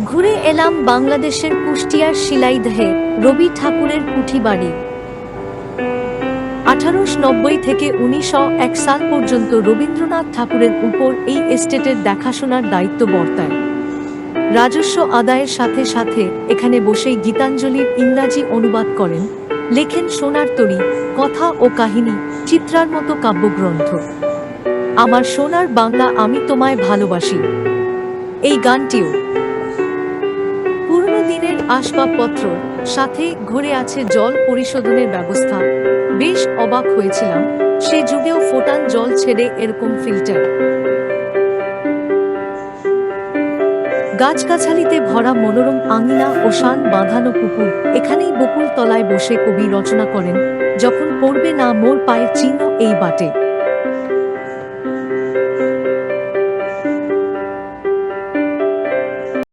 ঘুরে এলাম বাংলাদেশের কুষ্টিয়ার শিলাইদহে রবি ঠাকুরের কুঠি বাড়ি। 1890 থেকে 1901 সাল পর্যন্ত রবীন্দ্রনাথ ঠাকুরের উপর এই এস্টেটের দেখাশোনার দায়িত্ব বর্তায়। রাজস্ব আদায়ের সাথে সাথে এখানে বসেই গীতাঞ্জলির ইংরাজি অনুবাদ করেন, লেখেন সোনার তরী, কথা ও কাহিনী, চিত্রার মতো কাব্যগ্রন্থ। আমার সোনার বাংলা, আমি তোমায় ভালোবাসি, এই গানটিও। পুরনো দিনের আসবাবপত্র, সাথে ঘরে আছে জল পরিশোধনের ব্যবস্থা। বেশ অবাক হয়েছিলাম, সে যুগেও ফোটান জল ছেড়ে এরকম ফিল্টার। গাছগাছালিতে ভরা মনোরম আঙিনা ও শান বাঁধানো পুকুর। এখানেই বকুল তলায় বসে কবি রচনা করেন, যখন পড়বে না মোর পায়ের চিহ্ন এই বাটে।